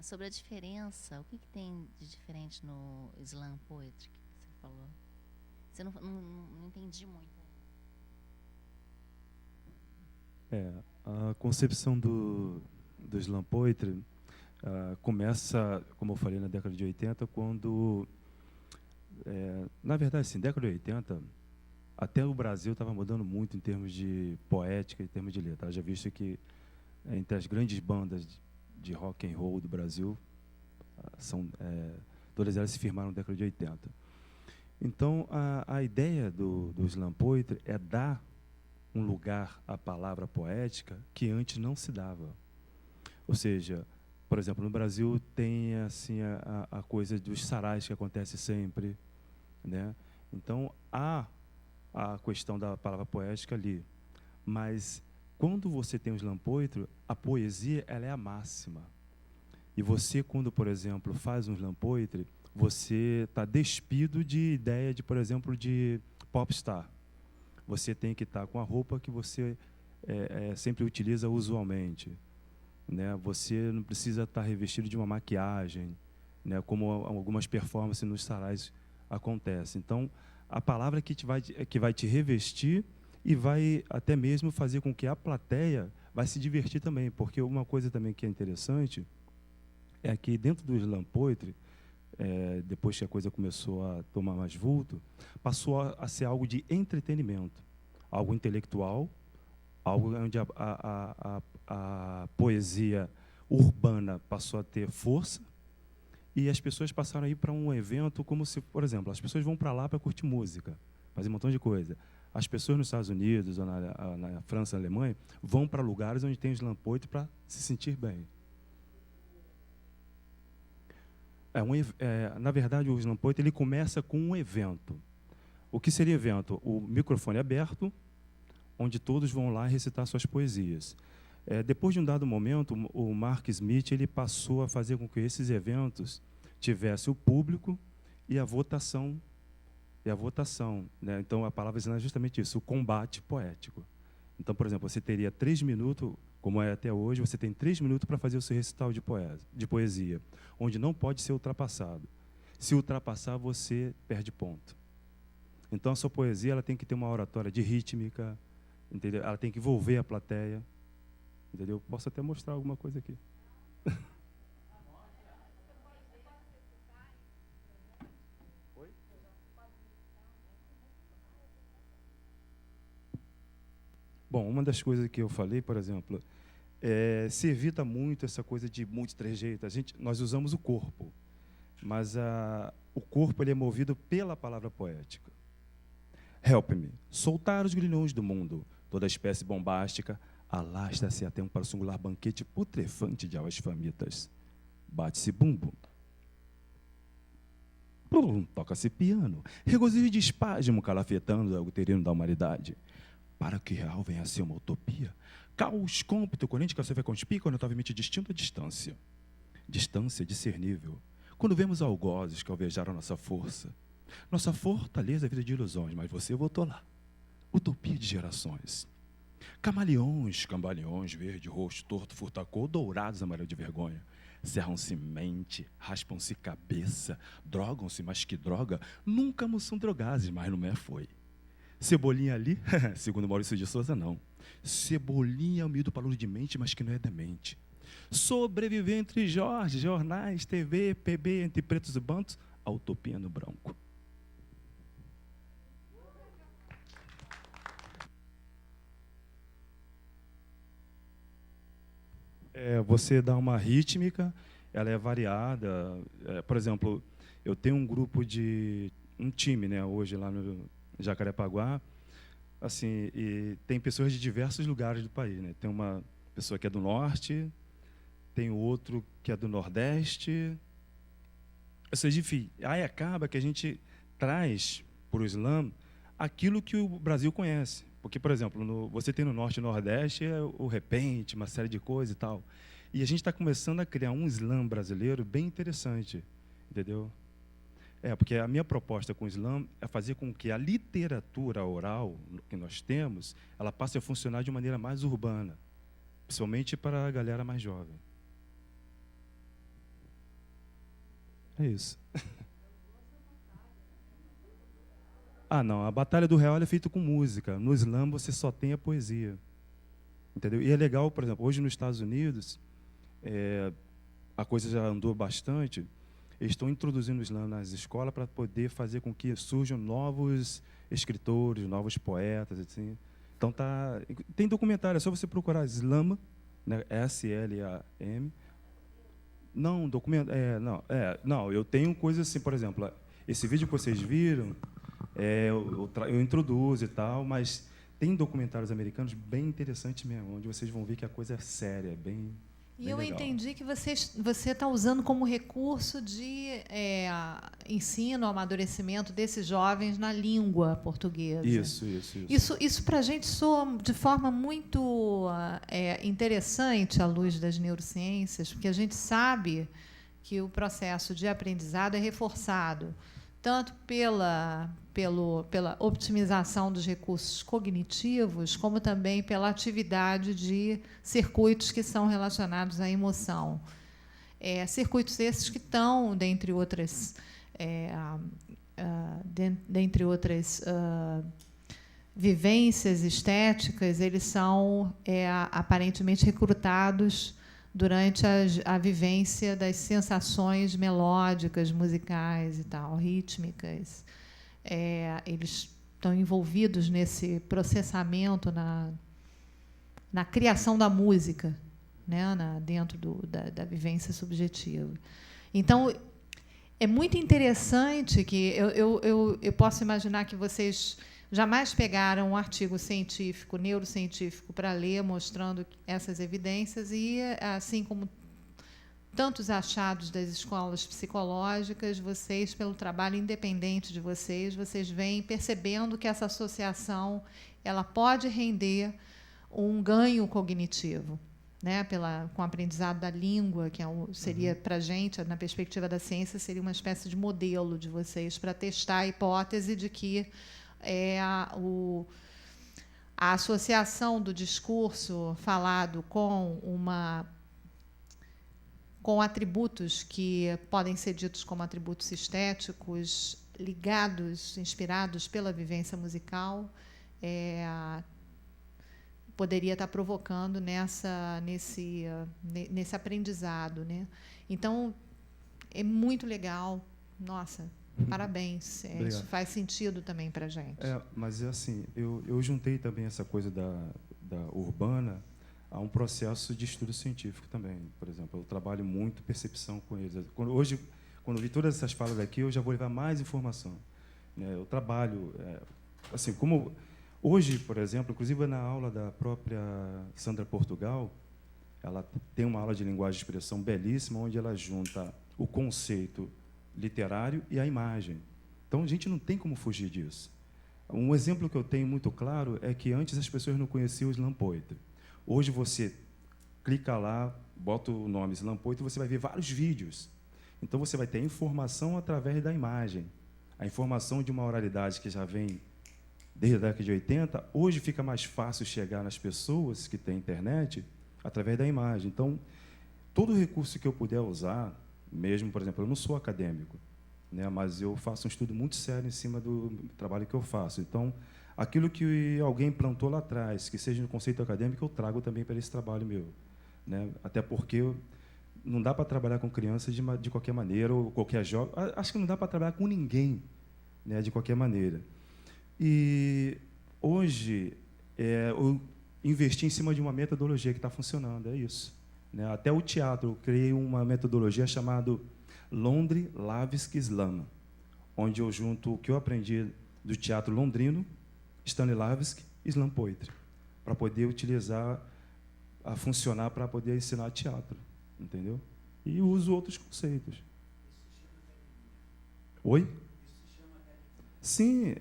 sobre a diferença, o que, que tem de diferente no slam poetry que você falou? Você não entendi muito. A concepção do slam poetry começa, como eu falei, na década de 80, quando, na verdade, assim, década de 80, até o Brasil estava mudando muito em termos de poética, em termos de letra. Já visto que entre as grandes bandas de rock and roll do Brasil, todas elas se firmaram na década de 80. Então, a ideia do slam poetry é dar um lugar à palavra poética que antes não se dava. Ou seja, por exemplo, no Brasil tem assim a coisa dos sarais que acontece sempre, né? Então há a questão da palavra poética ali, mas quando você tem o slam poetry, a poesia ela é a máxima. E você, quando, por exemplo, faz um slam poetry, você está despido de ideia de, por exemplo, de popstar. Você tem que estar com a roupa que você sempre utiliza usualmente, né? Você não precisa estar revestido de uma maquiagem, né? Como algumas performances nos sarais acontecem. Então, a palavra que vai te revestir e vai até mesmo fazer com que a plateia vai se divertir também, porque uma coisa também que é interessante é que dentro do slam poetry, depois que a coisa começou a tomar mais vulto, passou a ser algo de entretenimento, algo intelectual, algo onde a poesia urbana passou a ter força e as pessoas passaram a ir para um evento como se, por exemplo, as pessoas vão para lá para curtir música, fazer um montão de coisa. As pessoas nos Estados Unidos, ou na França, na Alemanha, vão para lugares onde tem slam poetry para se sentir bem. Na verdade, o slam poetry ele começa com um evento. O que seria evento? O microfone aberto, onde todos vão lá recitar suas poesias. Depois de um dado momento, o Mark Smith ele passou a fazer com que esses eventos tivessem o público e a votação. Né? Então, a palavra slam é justamente isso, o combate poético. Então, por exemplo, você teria 3 minutos, como é até hoje, você tem 3 minutos para fazer o seu recital de poesia, onde não pode ser ultrapassado. Se ultrapassar, você perde ponto. Então, a sua poesia ela tem que ter uma oratória de rítmica, entendeu? Ela tem que envolver a plateia. Entendeu? Posso até mostrar alguma coisa aqui. Oi? Bom, uma das coisas que eu falei, por exemplo, se evita muito essa coisa de muitos trejeitos. Nós usamos o corpo, mas o corpo ele é movido pela palavra poética. Help me, soltar os grilhões do mundo, toda espécie bombástica, alasta-se até para o singular banquete putrefante de almas famintas. Bate-se bumbo. Toca-se piano. Regozijo de espasmo calafetando o uterino da humanidade. Para que real venha a ser uma utopia, caos cômpito, corrente que a sua conspícua, notavelmente distinto à distância. Distância discernível. Quando vemos algozes que alvejaram nossa força, nossa fortaleza é vida de ilusões, mas você voltou lá. Utopia de gerações. Camaleões, cambaleões, verde, roxo, torto, furtacor, dourados, amarelo de vergonha. Cerram-se mente, raspam-se cabeça, drogam-se, mas que droga, nunca são drogazes, mas não foi. Cebolinha ali, segundo Maurício de Souza, não. Cebolinha é humilde paluro de mente, mas que não é demente. Sobreviver entre Jorge, jornais, TV, PB, entre pretos e bantos, a utopia no branco. Você dá uma rítmica, ela é variada. Por exemplo, eu tenho um time, né, hoje lá no Jacarepaguá, assim, e tem pessoas de diversos lugares do país, né? Tem uma pessoa que é do norte, tem outro que é do nordeste. Ou seja, enfim, aí acaba que a gente traz para o slam aquilo que o Brasil conhece. Porque, por exemplo, você tem no norte e nordeste o repente, uma série de coisas e tal. E a gente está começando a criar um slam brasileiro bem interessante, entendeu? Porque a minha proposta com o slam é fazer com que a literatura oral que nós temos, ela passe a funcionar de maneira mais urbana, principalmente para a galera mais jovem. É isso. Ah, não. A Batalha do Real é feita com música. No Islã você só tem a poesia. Entendeu? E é legal, por exemplo, hoje nos Estados Unidos, a coisa já andou bastante. Eles estão introduzindo o Islã nas escolas para poder fazer com que surjam novos escritores, novos poetas, assim. Então tem documentário, é só você procurar Slam, né, S-L-A-M. Não, documento, não, eu tenho coisas assim, por exemplo, esse vídeo que vocês viram, eu introduzo e tal, mas tem documentários americanos bem interessantes mesmo, onde vocês vão ver que a coisa é séria, bem E eu legal. entendi que você está usando como recurso de ensino, amadurecimento desses jovens na língua portuguesa. Isso para a gente soa de forma muito interessante à luz das neurociências, porque a gente sabe que o processo de aprendizado é reforçado tanto pela optimização dos recursos cognitivos, como também pela atividade de circuitos que são relacionados à emoção. Circuitos esses que estão, dentre outras vivências estéticas, eles são aparentemente recrutados durante a vivência das sensações melódicas, musicais e tal, rítmicas. Eles estão envolvidos nesse processamento, na criação da música, né, dentro da vivência subjetiva. Então, é muito interessante que eu posso imaginar que vocês jamais pegaram um artigo científico, neurocientífico, para ler, mostrando essas evidências, e, assim como tantos achados das escolas psicológicas, vocês, pelo trabalho independente de vocês vêm percebendo que essa associação ela pode render um ganho cognitivo, né, com o aprendizado da língua, que seria, para a gente, na perspectiva da ciência, seria uma espécie de modelo de vocês para testar a hipótese de que a associação do discurso falado com atributos que podem ser ditos como atributos estéticos, ligados, inspirados pela vivência musical, poderia estar provocando nesse aprendizado, né? Então, é muito legal. Nossa, parabéns. Isso faz sentido também para a gente. Mas, assim, eu juntei também essa coisa da urbana a um processo de estudo científico também. Por exemplo, eu trabalho muito percepção com eles. Hoje, quando eu vi todas essas falas aqui, eu já vou levar mais informação. Eu trabalho, assim, como hoje, por exemplo, inclusive na aula da própria Sandra Portugal, ela tem uma aula de linguagem de expressão belíssima, onde ela junta o conceito literário e a imagem. Então, a gente não tem como fugir disso. Um exemplo que eu tenho muito claro é que antes as pessoas não conheciam o slam poetry. Hoje você clica lá, bota o nome slam poetry e você vai ver vários vídeos. Então, você vai ter informação através da imagem. A informação de uma oralidade que já vem desde a década de 80, hoje fica mais fácil chegar nas pessoas que têm internet através da imagem. Então, todo recurso que eu puder usar, mesmo, por exemplo, eu não sou acadêmico, né, mas eu faço um estudo muito sério em cima do trabalho que eu faço. Então, aquilo que alguém plantou lá atrás, que seja no conceito acadêmico, eu trago também para esse trabalho meu, né? Até porque não dá para trabalhar com crianças de qualquer maneira, ou qualquer jogo. Acho que não dá para trabalhar com ninguém, né, de qualquer maneira. E hoje eu investi em cima de uma metodologia que está funcionando, é isso. Né? Até o teatro, eu criei uma metodologia chamada Londri-Lavsky Slam, onde eu junto o que eu aprendi do teatro londrino, Stanislavski e Slam Poetry, para poder utilizar, a funcionar para poder ensinar teatro, entendeu? E uso outros conceitos. Oi? Sim.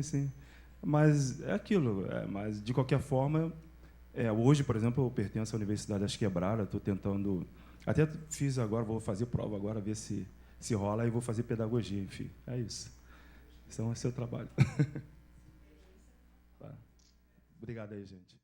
Sim. Mas é aquilo. Mas, de qualquer forma, hoje, por exemplo, eu pertenço à Universidade das Quebradas, estou tentando... Até fiz agora, vou fazer prova agora, ver se rola, e vou fazer pedagogia, enfim. É isso. Então, esse é o trabalho. Tá. Obrigado aí, gente.